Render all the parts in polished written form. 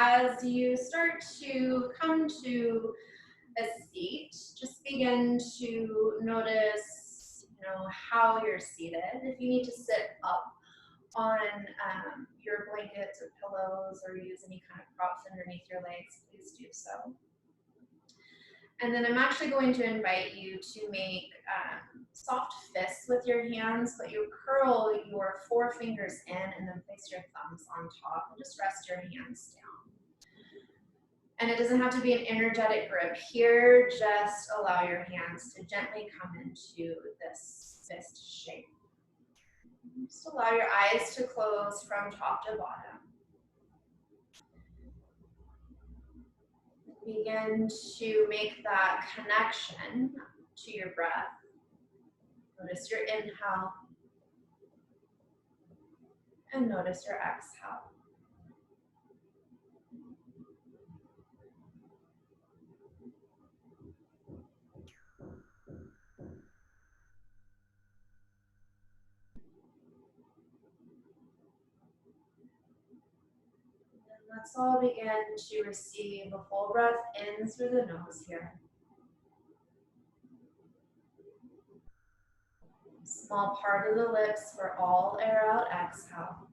as you start to come to a seat, just begin to notice, how you're seated. If you need to sit up on your blankets or pillows or use any kind of props underneath your legs, please do so. And then I'm actually going to invite you to make soft fists with your hands, but you curl your forefingers in and then place your thumbs on top and just rest your hands down. And it doesn't have to be an energetic grip here, just allow your hands to gently come into this fist shape. Just allow your eyes to close from top to bottom. Begin to make that connection to your breath. Notice your inhale and notice your exhale. And let's all begin to receive a full breath in through the nose here. Small part of the lips for all air out, exhale.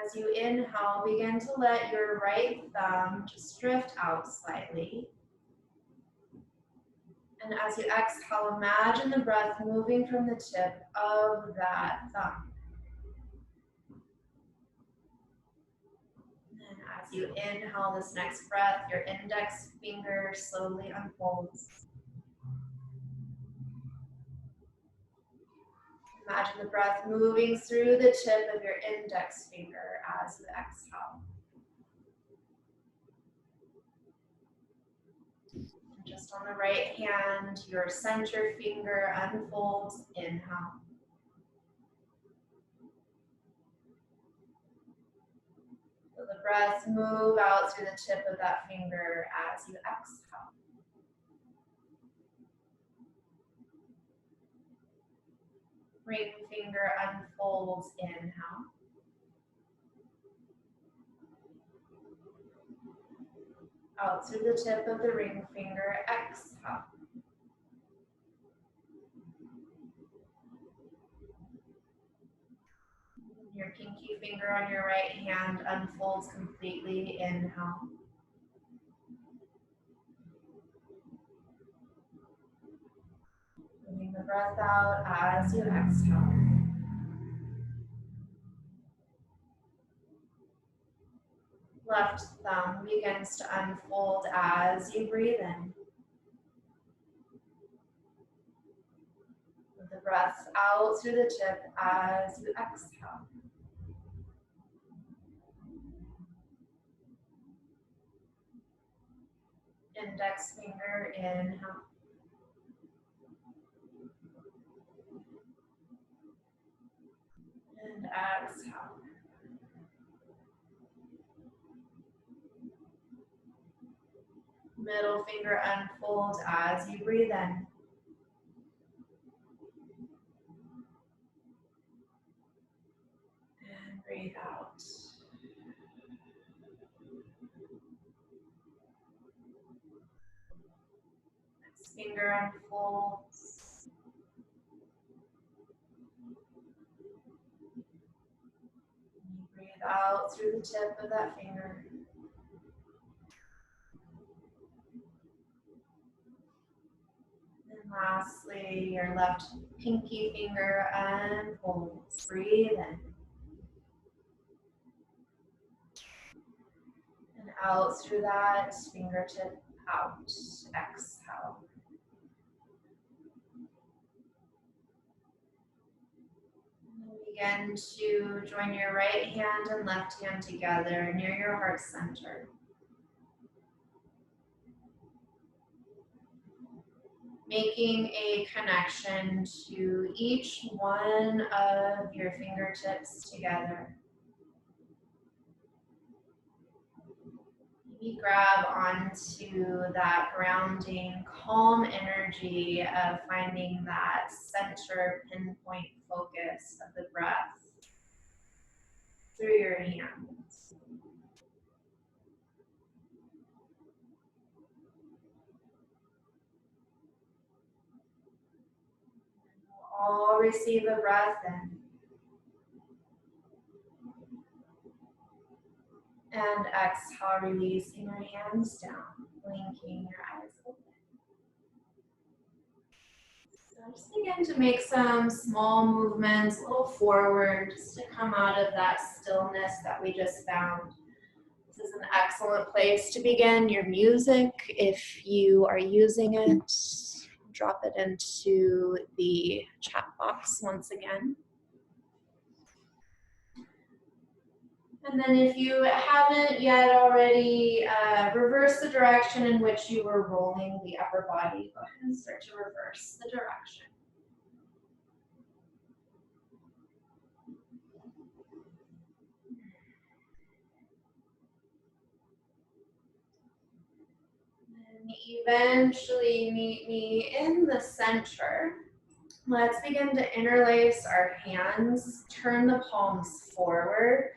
As you inhale, begin to let your right thumb just drift out slightly. And as you exhale, imagine the breath moving from the tip of that thumb. And as you inhale this next breath, your index finger slowly unfolds. Imagine the breath moving through the tip of your index finger as you exhale. And just on the right hand, your center finger unfolds, inhale. Feel the breath move out through the tip of that finger as you exhale. Ring finger unfolds, inhale. Out through the tip of the ring finger, exhale. Your pinky finger on your right hand unfolds completely, inhale. Moving the breath out as you exhale. Left thumb begins to unfold as you breathe in. With the breath out through the tip as you exhale. Index finger, inhale. And exhale. Middle finger unfolds as you breathe in. And breathe out. Next finger unfolds. And breathe out through the tip of that finger. Lastly, your left pinky finger unfolds. Breathe in. And out through that fingertip out. Exhale. And begin to join your right hand and left hand together near your heart center. Making a connection to each one of your fingertips together. Maybe grab onto that grounding, calm energy of finding that center pinpoint focus of the breath. through your hands. All receive a breath in. And exhale, releasing your hands down, blinking your eyes open. So just begin to make some small movements, a little forward, just to come out of that stillness that we just found. This is an excellent place to begin your music. If you are using it, drop it into the chat box once again. And then if you haven't yet already, reverse the direction in which you were rolling the upper body. Go ahead and start to reverse the direction. And eventually meet me in the center. Let's begin to interlace our hands, turn the palms forward.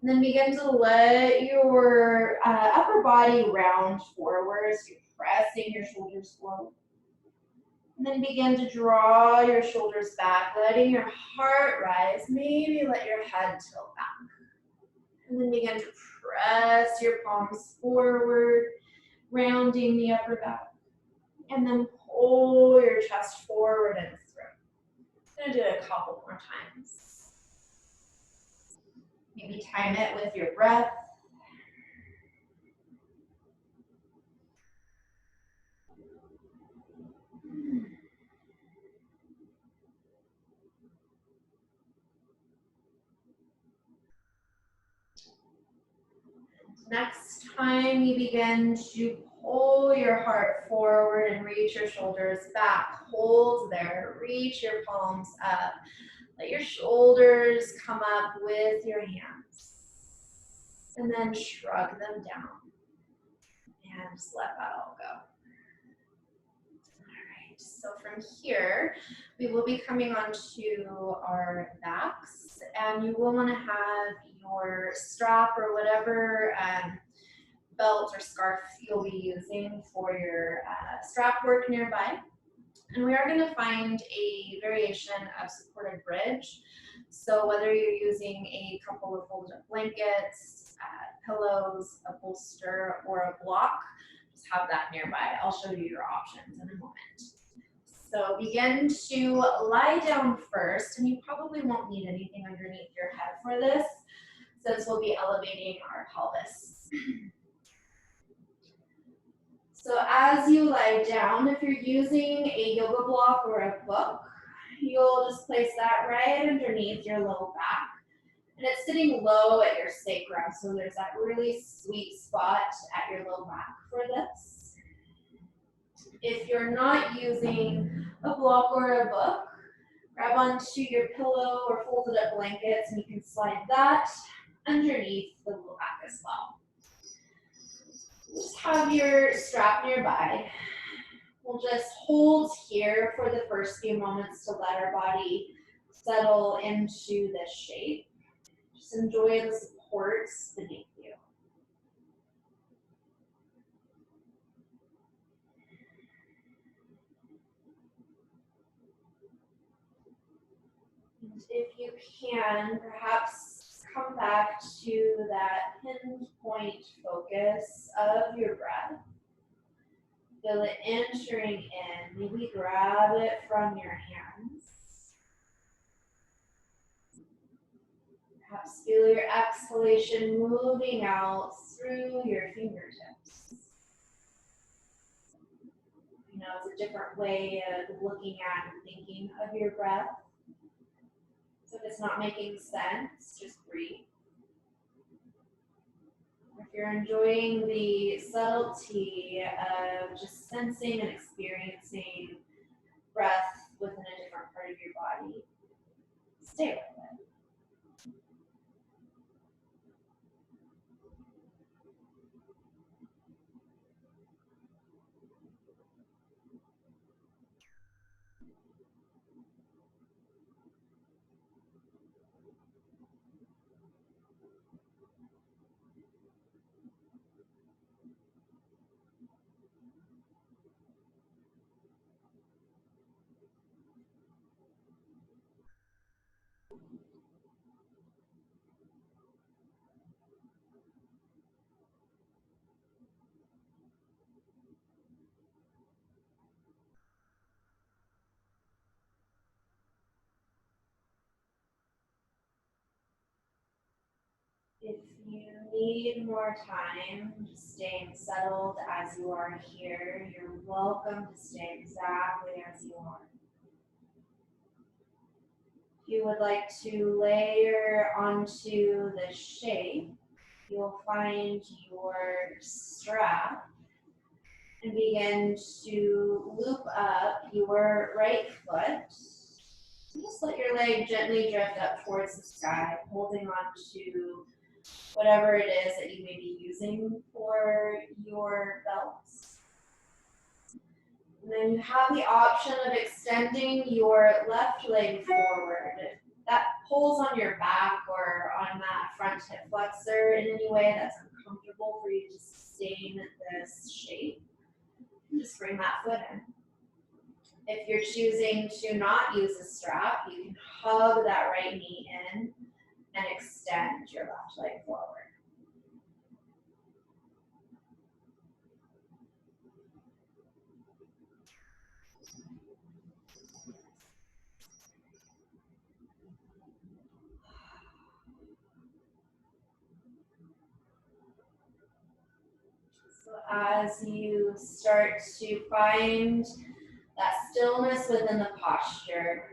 And then begin to let your upper body round forward. So you're pressing your shoulders forward. And then begin to draw your shoulders back, letting your heart rise. Maybe let your head tilt back. And then begin to press your palms forward, rounding the upper back. And then pull your chest forward and through. I'm going to do it a couple more times. Maybe time it with your breath. Next time you begin to pull your heart forward and reach your shoulders back. Hold there, reach your palms up. Let your shoulders come up with your hands. And then shrug them down. And just let that all go. Alright, so from here, we will be coming onto our backs. And you will want to have your strap or whatever belt or scarf you'll be using for your strap work nearby. And we are going to find a variation of supported bridge. So whether you're using a couple of folded up blankets, pillows, a bolster, or a block, just have that nearby. I'll show you your options in a moment. So begin to lie down first, and you probably won't need anything underneath your head for this, since we'll be elevating our pelvis. So as you lie down, if you're using a yoga block or a book, you'll just place that right underneath your low back. And it's sitting low at your sacrum, so there's that really sweet spot at your low back for this. If you're not using a block or a book, grab onto your pillow or folded up blankets and you can slide that underneath the low back as well. Just have your strap nearby. We'll just hold here for the first few moments to let our body settle into this shape. Just enjoy the supports beneath you. And if you can, perhaps come back to that pinpoint focus of your breath. Feel it entering in. Maybe grab it from your hands. Perhaps feel your exhalation moving out through your fingertips. You know, it's a different way of looking at and thinking of your breath. So if it's not making sense, just breathe. If you're enjoying the subtlety of just sensing and experiencing breath within a different part of your body, stay with it. If you need more time staying settled as you are here, you're welcome to stay exactly as you are. If you would like to layer onto the shape, you'll find your strap and begin to loop up your right foot. Just let your leg gently drift up towards the sky, holding on to whatever it is that you may be using for your belts. And then you have the option of extending your left leg forward. That pulls on your back or on that front hip flexor in any way that's uncomfortable for you to sustain this shape. Just bring that foot in. If you're choosing to not use a strap, you can hug that right knee in and extend your left leg forward. So as you start to find that stillness within the posture,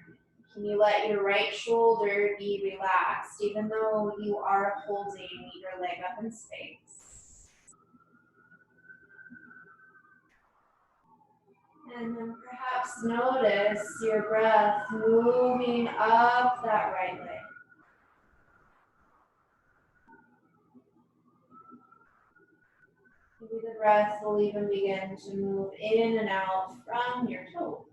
can you let your right shoulder be relaxed even though you are holding your leg up in space? And then perhaps notice your breath moving up that right leg. Maybe the breath will even begin to move in and out from your toes.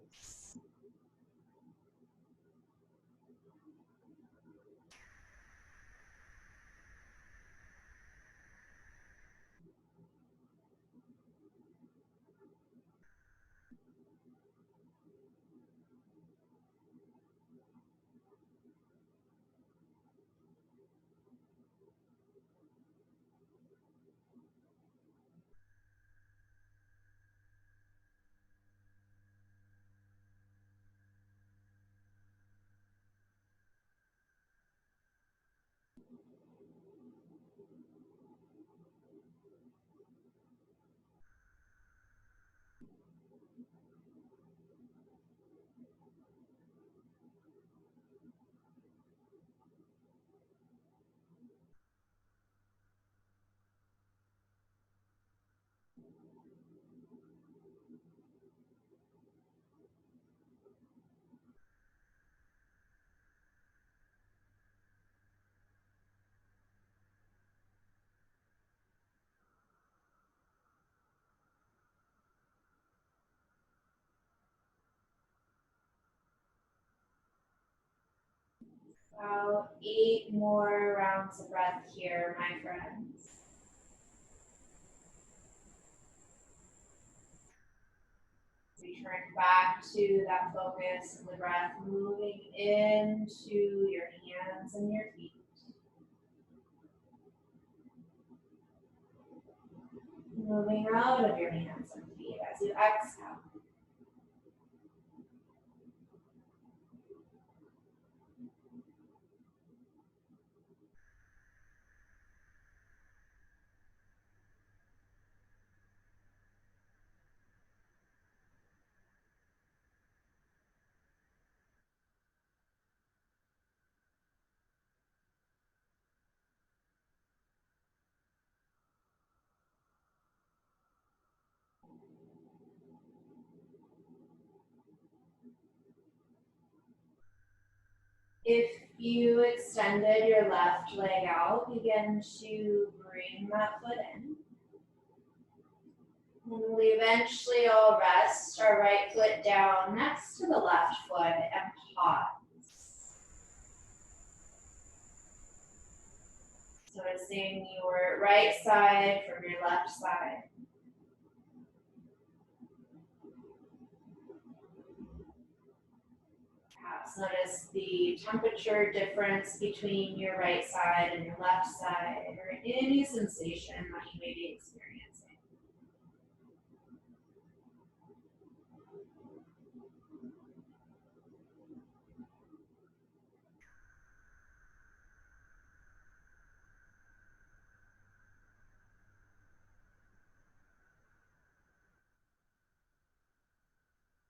About 8 more rounds of breath here, my friends. Return back to that focus of the breath, moving into your hands and your feet. Moving out of your hands and feet as you exhale. If you extended your left leg out, begin to bring that foot in. And we eventually all rest our right foot down next to the left foot and pause. Noticing your right side from your left side. Perhaps Notice the temperature difference between your right side and your left side, or any sensation that you may be experiencing.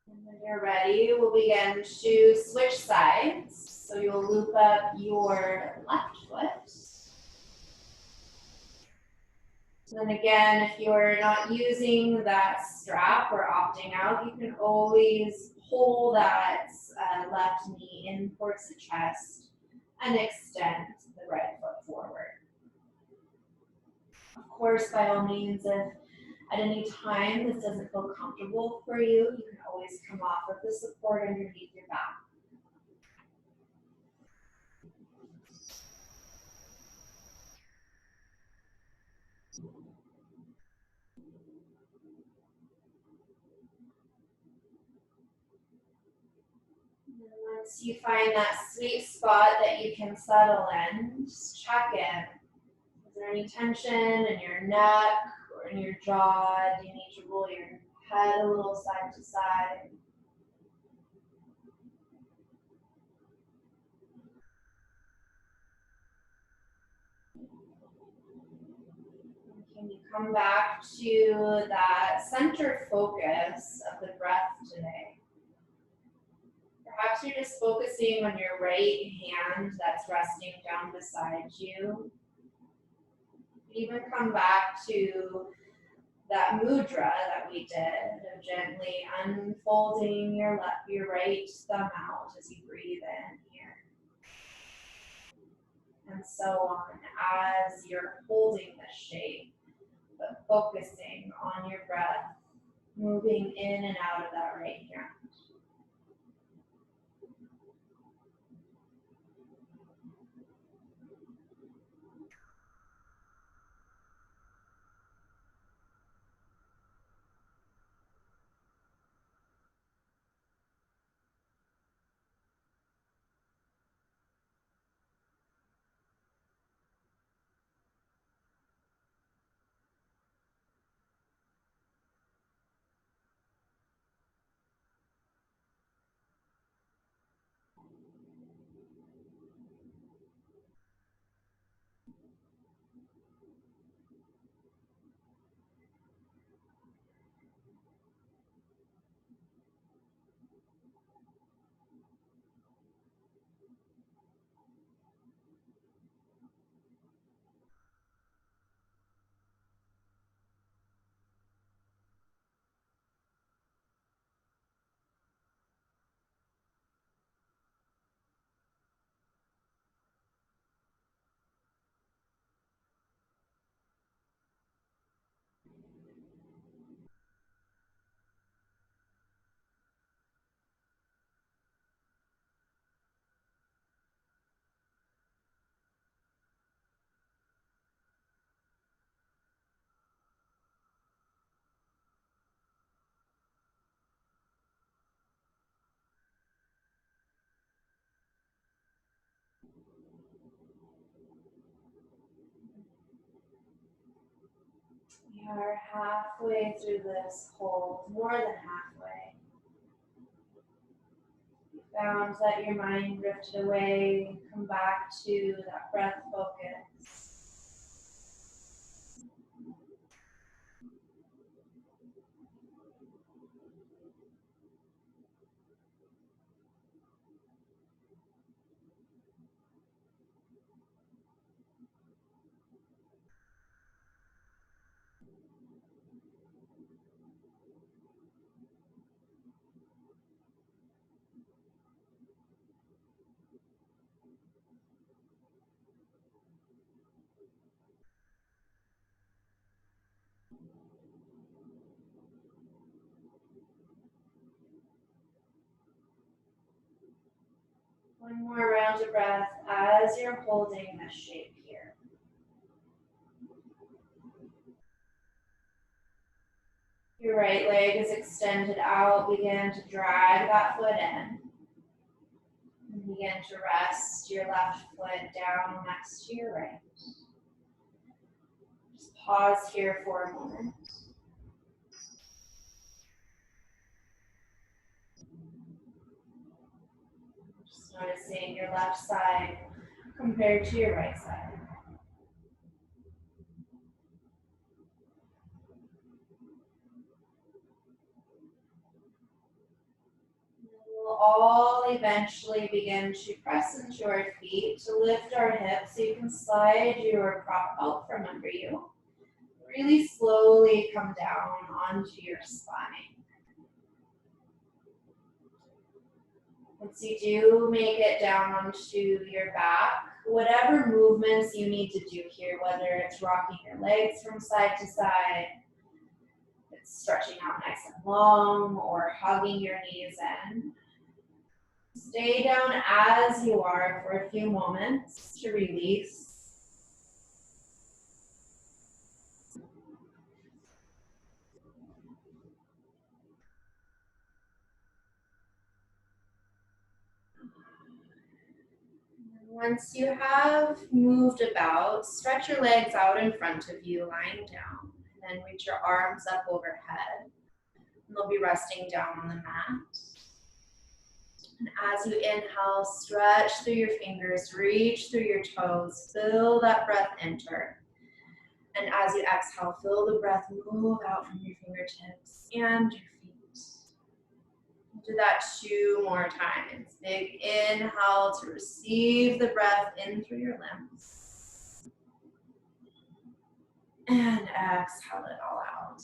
And when you're ready, we'll begin to switch sides. So you'll loop up your left foot. So then again, if you're not using that strap or opting out, you can always pull that left knee in towards the chest and extend the right foot forward. Of course, by all means, if at any time this doesn't feel comfortable for you, you can always come off with the support underneath your back. And once you find that sweet spot that you can settle in, just check in. Is there any tension in your neck or in your jaw? Do you need to roll your head a little side to side? Can you come back to that center focus of the breath today? Perhaps you're just focusing on your right hand that's resting down beside you. Even come back to that mudra that we did of gently unfolding your right thumb out as you breathe in here. And so on as you're holding this shape, but focusing on your breath, moving in and out of that right hand. We are halfway through this hold, more than halfway. You found that your mind drifted away, come back to that breath focus. One more round of breath as you're holding this shape here. Your right leg is extended out. Begin to drag that foot in. Begin to rest your left foot down next to your right. Just pause here for a moment. Just noticing your left side compared to your right side. We'll all eventually begin to press into our feet to lift our hips so you can slide your prop out from under you. Really slowly come down onto your spine. Once you do make it down onto your back, whatever movements you need to do here, whether it's rocking your legs from side to side, it's stretching out nice and long, or hugging your knees in, stay down as you are for a few moments to release. Once you have moved about, stretch your legs out in front of you, lying down, and then reach your arms up overhead. And they'll be resting down on the mat. And as you inhale, stretch through your fingers, reach through your toes, feel that breath enter. And as you exhale, feel the breath move out from your fingertips and your feet. Do that 2 more times. Big inhale to receive the breath in through your limbs. And exhale it all out.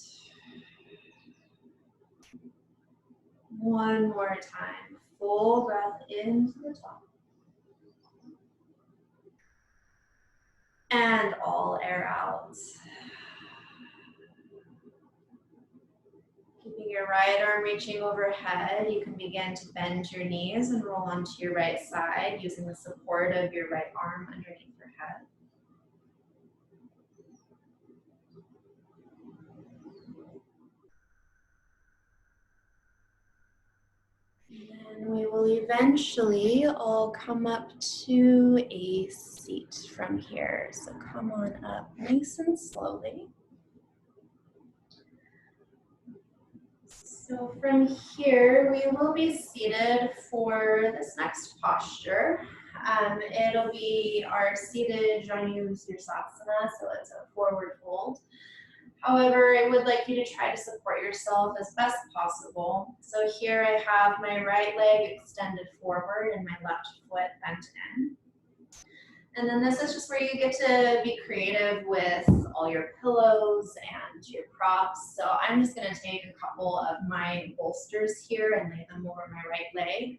1 more time. Full breath into the top. And all air out. Keeping your right arm reaching overhead, you can begin to bend your knees and roll onto your right side using the support of your right arm underneath your head. And we will eventually all come up to a seat from here. So come on up nice and slowly. So from here, we will be seated for this next posture. It'll be our seated Janu Sirsasana, so it's a forward fold. However, I would like you to try to support yourself as best possible. So here I have my right leg extended forward and my left foot bent in. And then this is just where you get to be creative with all your pillows and your props. So I'm just gonna take a couple of my bolsters here and lay them over my right leg.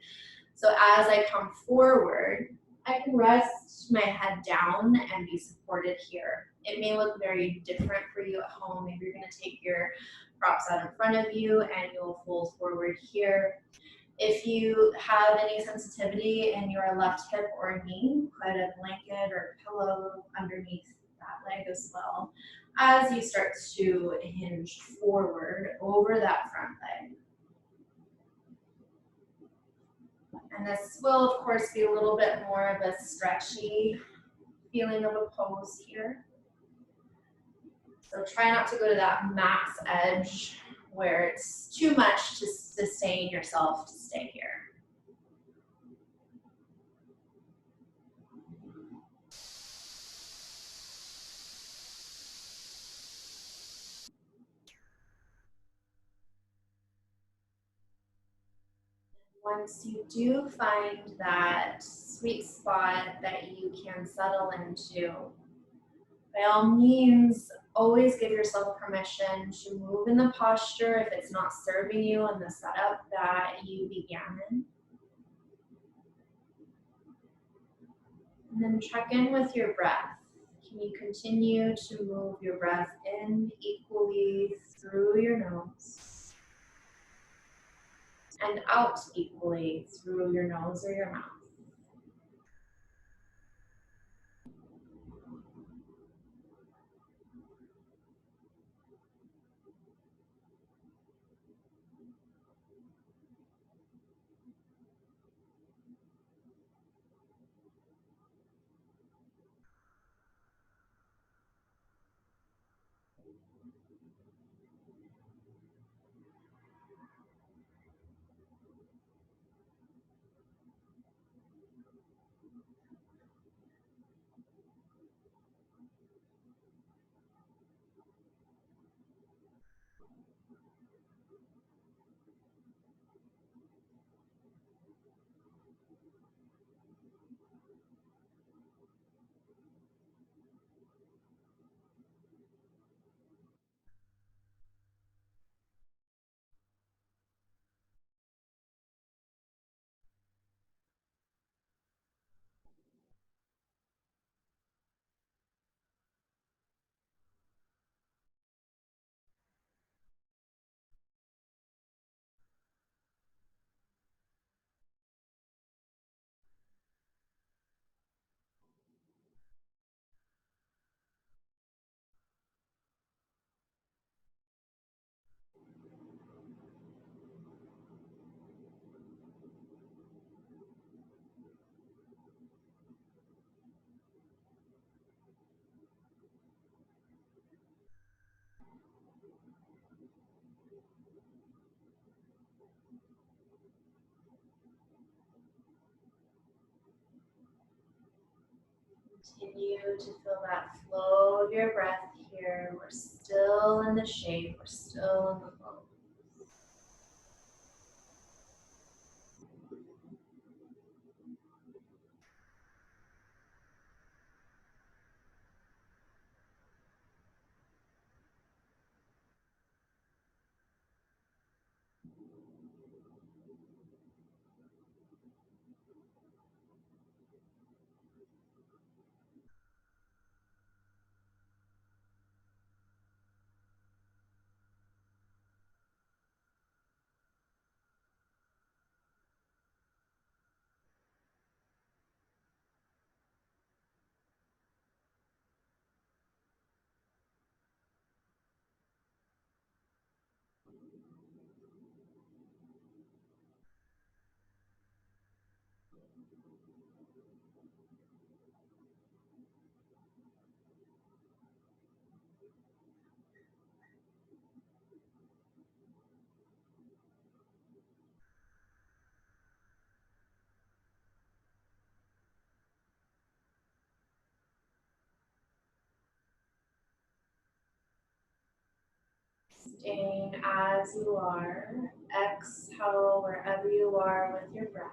So as I come forward, I can rest my head down and be supported here. It may look very different for you at home. Maybe you're gonna take your props out in front of you and you'll fold forward here. If you have any sensitivity in your left hip or knee, put a blanket or pillow underneath that leg as well as you start to hinge forward over that front leg. And this will, of course, be a little bit more of a stretchy feeling of a pose here. So try not to go to that max edge where it's too much to sustain yourself to stay here. Once you do find that sweet spot that you can settle into, by all means, always give yourself permission to move in the posture if it's not serving you in the setup that you began in. And then check in with your breath. Can you continue to move your breath in equally through your nose and out equally through your nose or your mouth? Continue to feel that flow of your breath here. We're still in the shape, we're still in the flow. Staying as you are. Exhale wherever you are with your breath.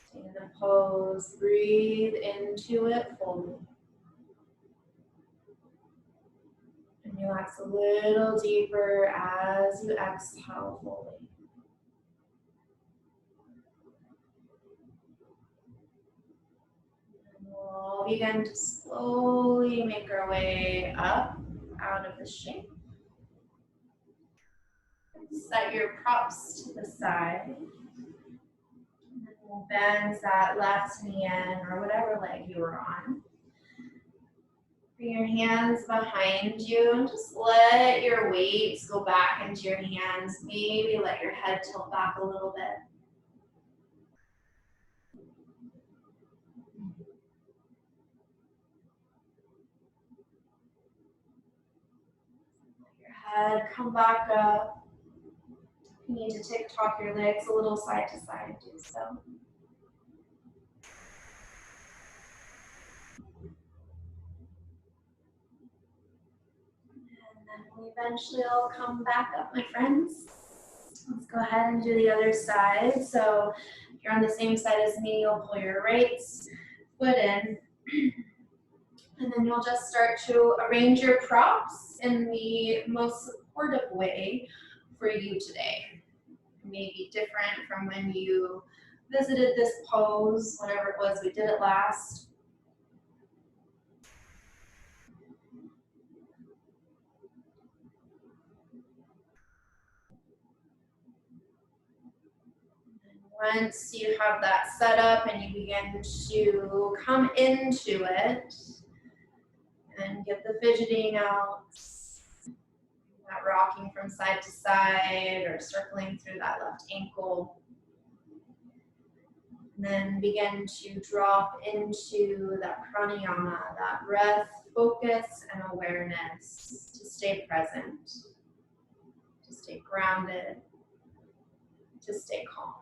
Stay in the pose. Breathe into it fully. And relax a little deeper as you exhale fully. And we'll begin to slowly make our way up out of the shape. Set your props to the side. And then we'll bend that left knee in or whatever leg you were on. Bring your hands behind you and just let your weight go back into your hands. Maybe let your head tilt back a little bit. Let your head come back up. If you need to tick-tock your legs a little side to side, do so. And then we eventually will come back up, my friends. Let's go ahead and do the other side. So if you're on the same side as me, you'll pull your right foot in. And then you'll just start to arrange your props in the most supportive way for you today. It may be different from when you visited this pose, whatever it was we did it last. Once you have that set up and you begin to come into it and get the fidgeting out, that rocking from side to side or circling through that left ankle, and then begin to drop into that pranayama, that breath, focus, and awareness to stay present, to stay grounded, to stay calm.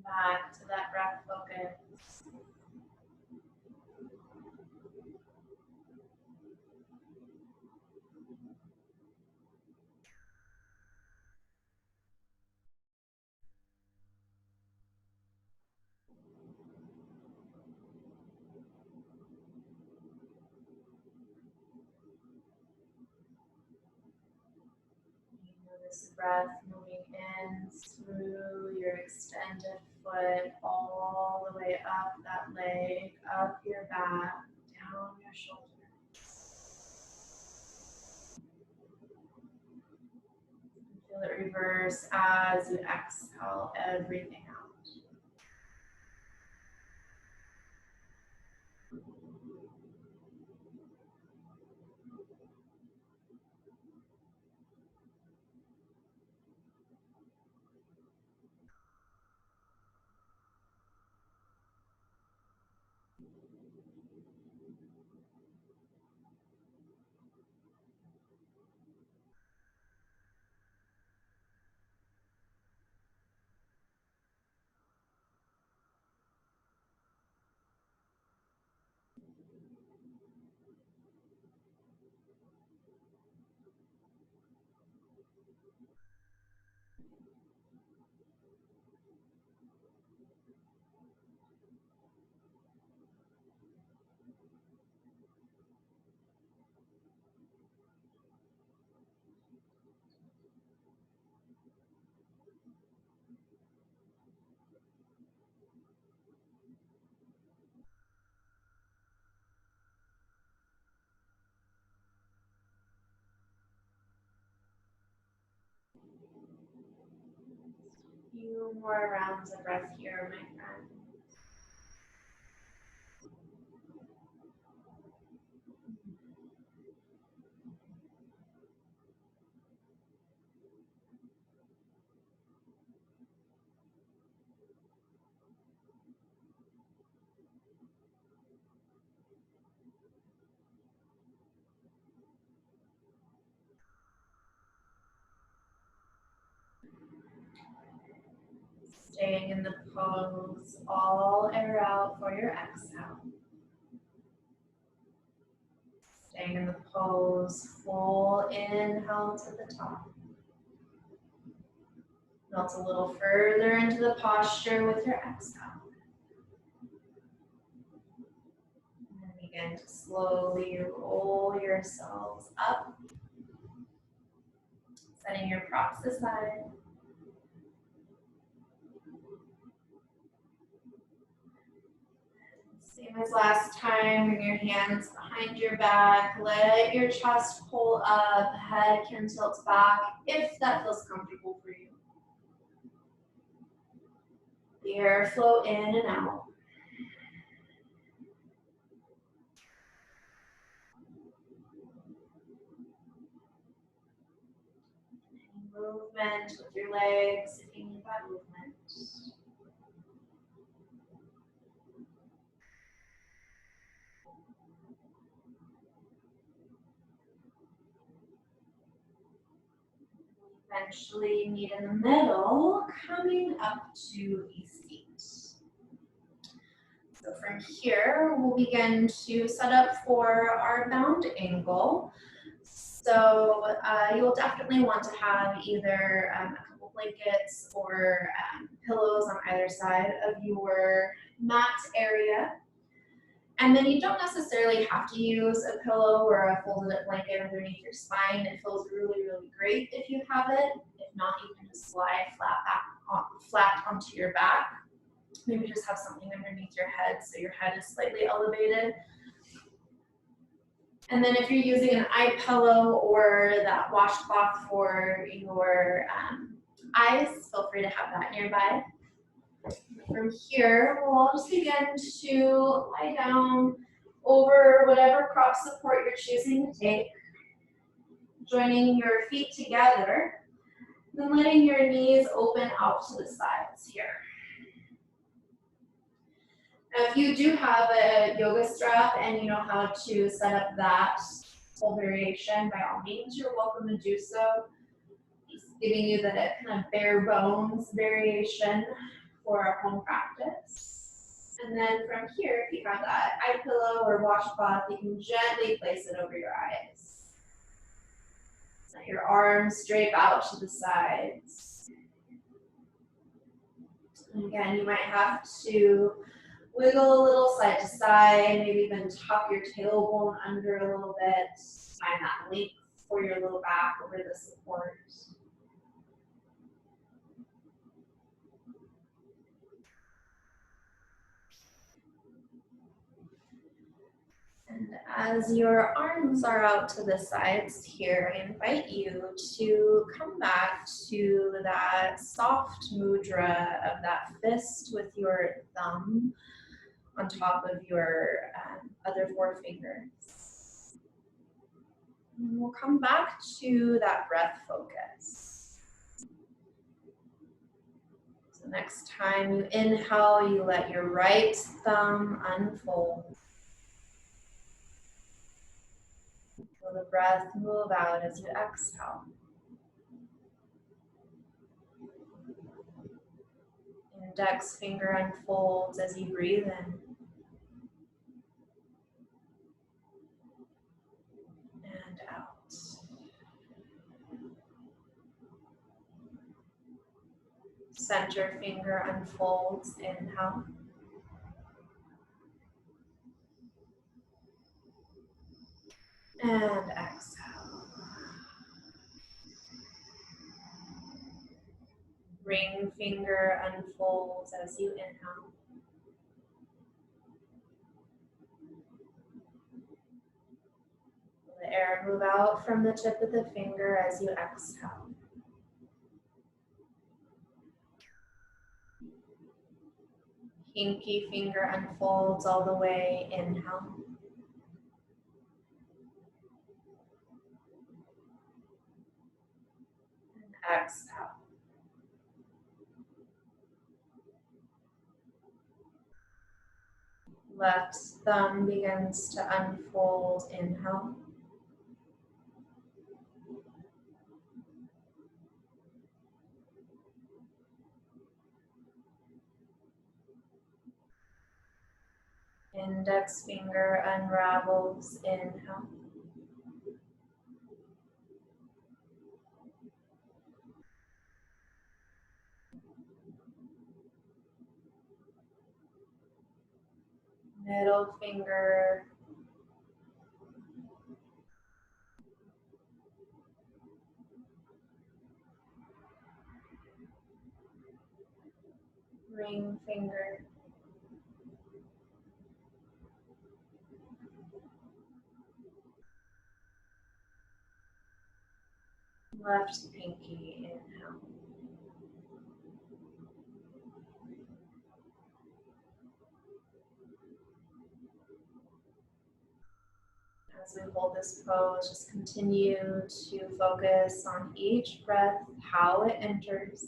Back to that breath focus. Notice the breath moving in through your extended foot, all the way up that leg, up your back, down your shoulders. Feel it reverse as you exhale everything out. Few more rounds of breath here, my friend. Staying in the pose, all air out for your exhale. Staying in the pose, full inhale to the top. Melt a little further into the posture with your exhale. And then begin to slowly roll yourselves up, setting your props aside. Same as last time, bring your hands behind your back, let your chest pull up, head can tilt back if that feels comfortable for you. The air flow in and out. Movement with your legs if you need that movement. Eventually meet in the middle, coming up to a seat. So from here, we'll begin to set up for our bound angle. So you'll definitely want to have either a couple blankets or pillows on either side of your mat area. And then you don't necessarily have to use a pillow or a folded up blanket underneath your spine. It feels really, really great if you have it. If not, you can just lie flat onto your back. Maybe just have something underneath your head so your head is slightly elevated. And then if you're using an eye pillow or that washcloth for your eyes, feel free to have that nearby. From here, we'll all just begin to lie down over whatever prop support you're choosing to take, joining your feet together, then letting your knees open out to the sides here. Now, if you do have a yoga strap and you know how to set up that whole variation, by all means, you're welcome to do so. Just giving you the kind of bare bones variation for a home practice. And then from here, if you have that eye pillow or washcloth, you can gently place it over your eyes. Let your arms drape out to the sides. And again, you might have to wiggle a little side to side, maybe even tuck your tailbone under a little bit. Find that length for your low back over the support. And as your arms are out to the sides here, I invite you to come back to that soft mudra of that fist with your thumb on top of your other four fingers. And we'll come back to that breath focus. So next time you inhale, you let your right thumb unfold. Feel the breath move out as you exhale. Index finger unfolds as you breathe in. And out. Center finger unfolds, inhale. And exhale. Ring finger unfolds as you inhale. The air move out from the tip of the finger as you exhale. Pinky finger unfolds all the way, inhale. And exhale. Left thumb begins to unfold, inhale. Index finger unravels, inhale. Middle finger, ring finger, left pinky, inhale. As we hold this pose, just continue to focus on each breath, how it enters.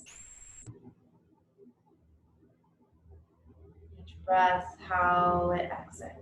Each breath, how it exits.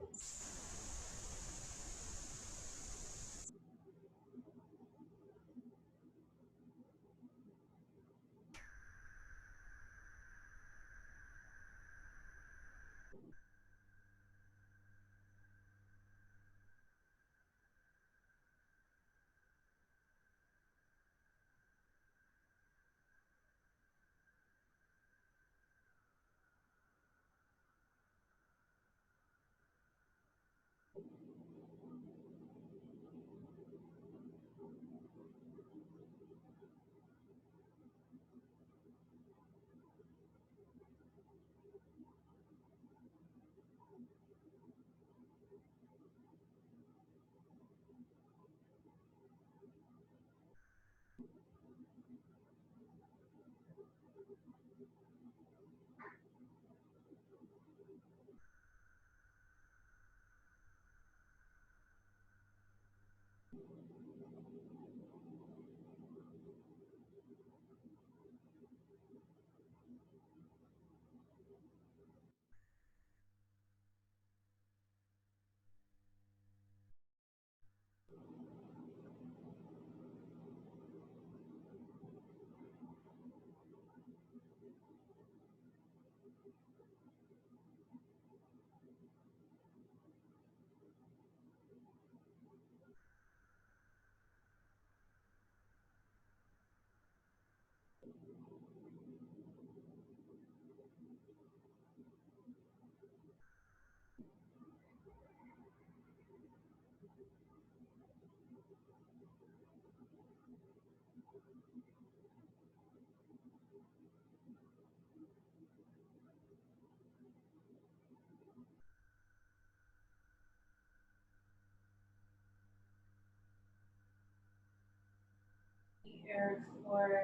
here for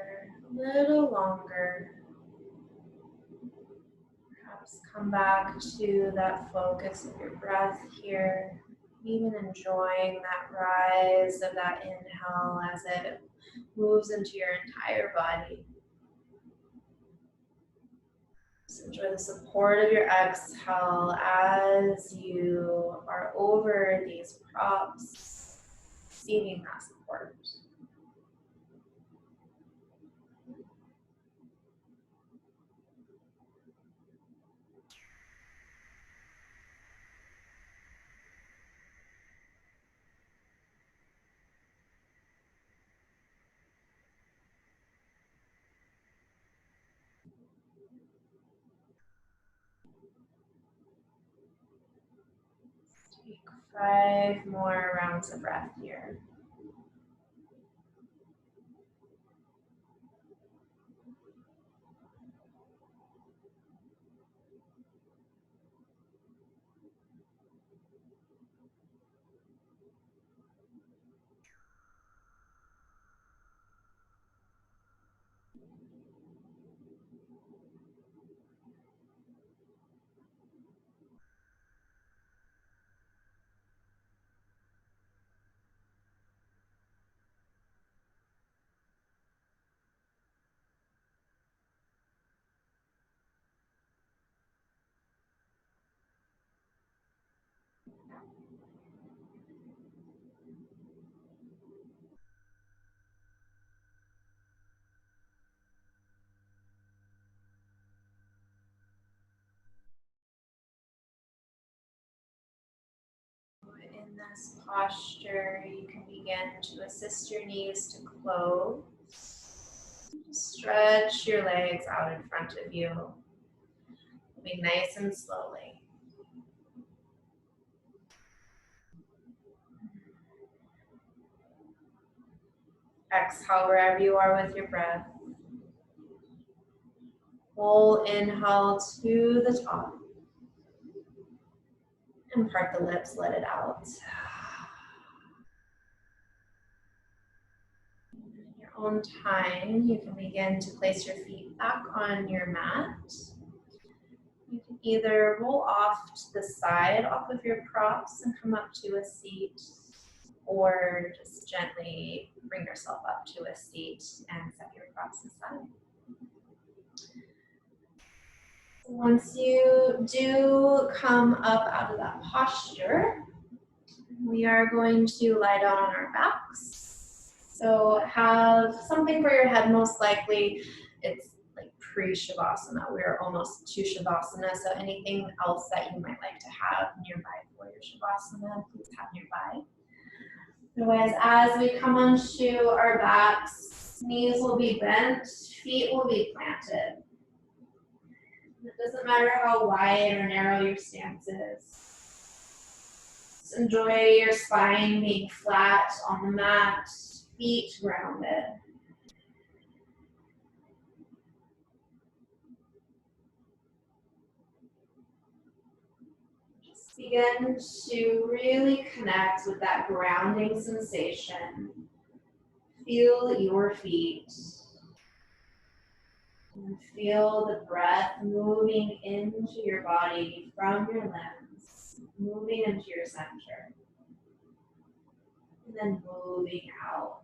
a little longer. Perhaps come back to that focus of your breath here, even enjoying that rise of that inhale as it moves into your entire body. Just enjoy the support of your exhale as you are over these props, receiving that support. Take 5 more rounds of breath here. In this posture, you can begin to assist your knees to close. Stretch your legs out in front of you, moving nice and slowly. Exhale wherever you are with your breath. Full inhale to the top. And part the lips, let it out. In your own time, you can begin to place your feet back on your mat. You can either roll off to the side, off of your props, and come up to a seat, or just gently bring yourself up to a seat and set your props aside. Once you do come up out of that posture, we are going to lie down on our backs. So have something for your head, most likely. It's like pre-Shavasana. We're almost to Shavasana, so anything else that you might like to have nearby for your Shavasana, please have nearby. Otherwise, as we come onto our backs, knees will be bent, feet will be planted. It doesn't matter how wide or narrow your stance is. Just enjoy your spine being flat on the mat, feet grounded. Just begin to really connect with that grounding sensation. Feel your feet. And feel the breath moving into your body from your limbs, moving into your center, and then moving out.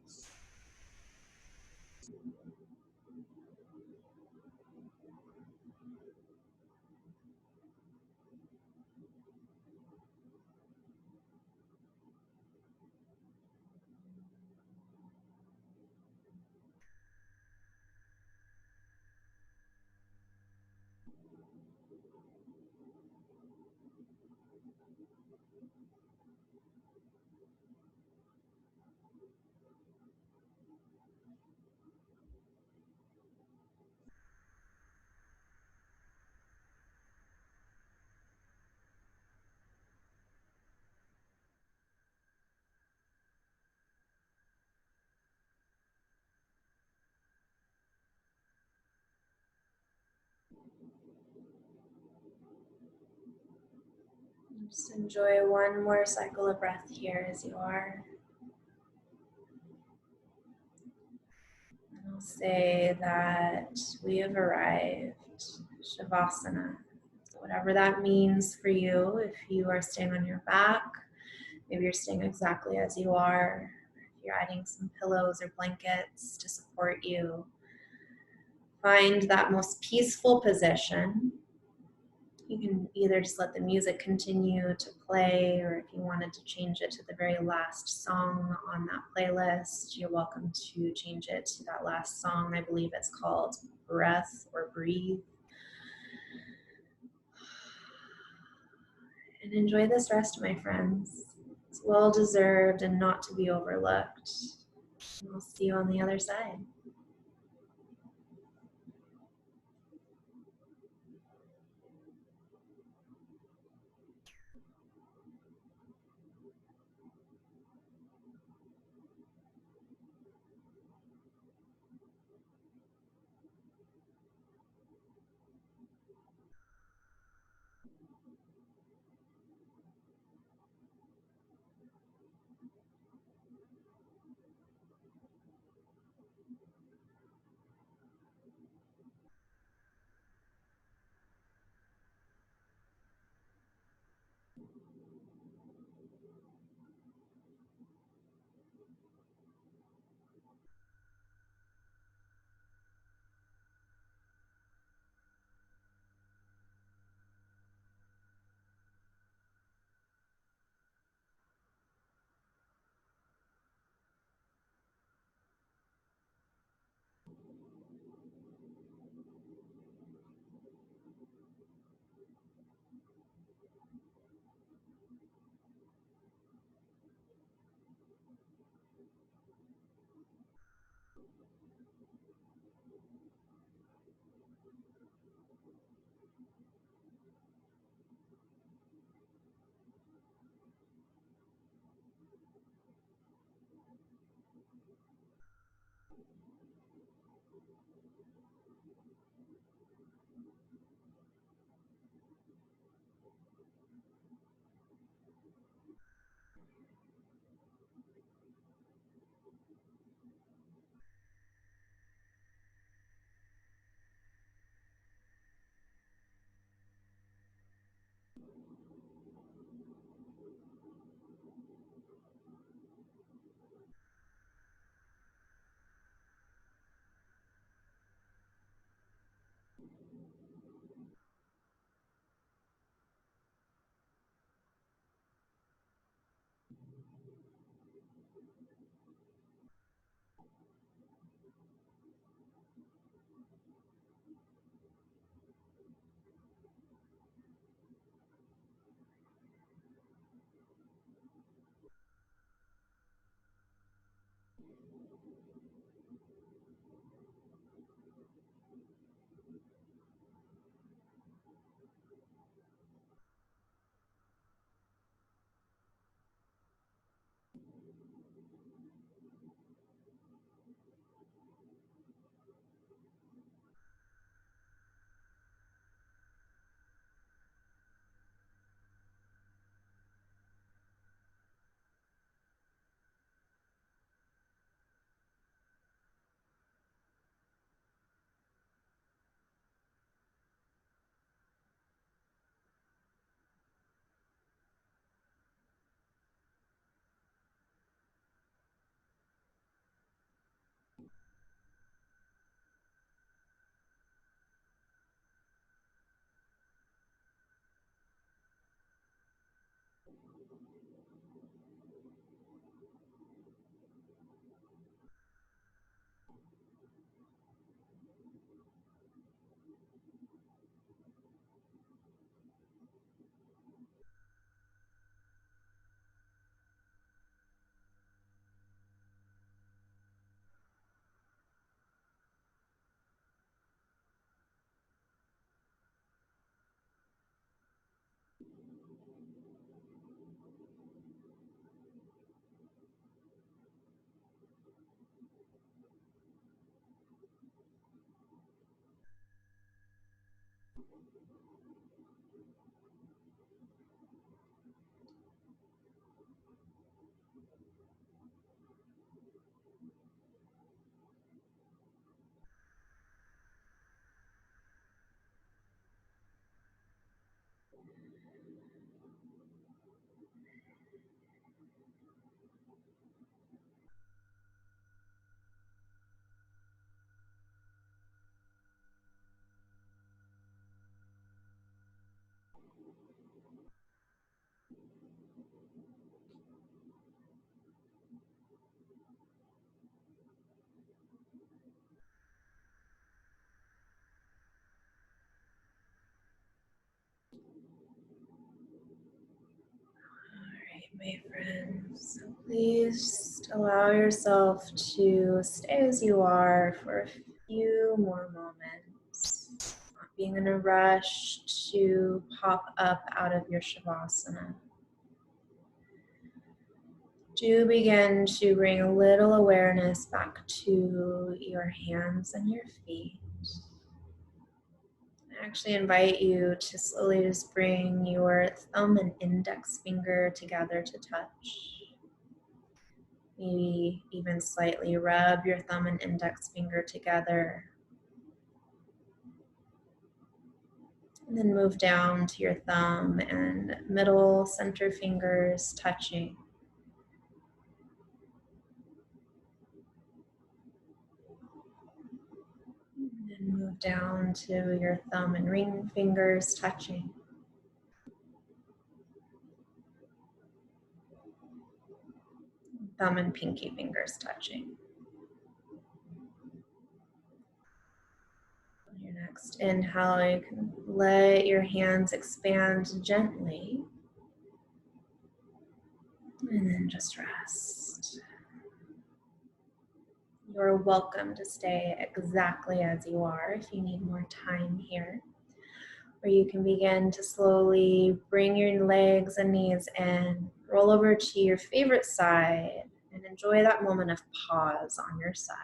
Just enjoy one more cycle of breath here as you are. say that we have arrived. Shavasana. So whatever that means for you, if you are staying on your back, maybe you're staying exactly as you are. If you're adding some pillows or blankets to support you, find that most peaceful position. You can either just let the music continue to play, or if you wanted to change it to the very last song on that playlist, you're welcome to change it to that last song. I believe it's called Breath or Breathe. And enjoy this rest, my friends. It's well deserved and not to be overlooked. And I'll see you on the other side. My friends, so please just allow yourself to stay as you are for a few more moments, not being in a rush to pop up out of your Shavasana. Do begin to bring a little awareness back to your hands and your feet. I actually invite you to slowly just bring your thumb and index finger together to touch. Maybe even slightly rub your thumb and index finger together. And then move down to your thumb and middle center fingers touching. And then move down to your thumb and ring fingers touching. Thumb and pinky fingers touching. On your next inhale, you can let your hands expand gently. And then just rest. You're welcome to stay exactly as you are if you need more time here. Or you can begin to slowly bring your legs and knees in, roll over to your favorite side, and enjoy that moment of pause on your side.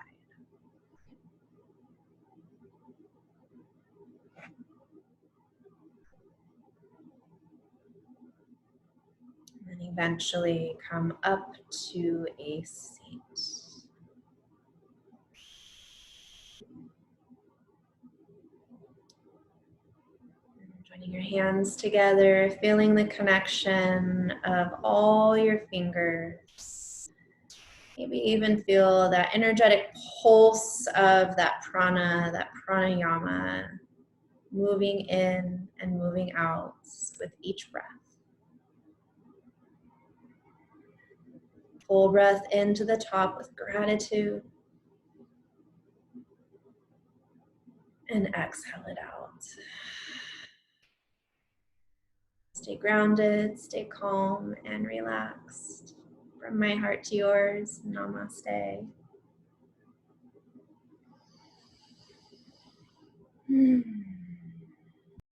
And then eventually come up to a seat. Joining your hands together, feeling the connection of all your fingers. Maybe even feel that energetic pulse of that prana, that pranayama, moving in and moving out with each breath. Full breath into the top with gratitude. And exhale it out. Stay grounded, stay calm and relaxed. From my heart to yours, namaste.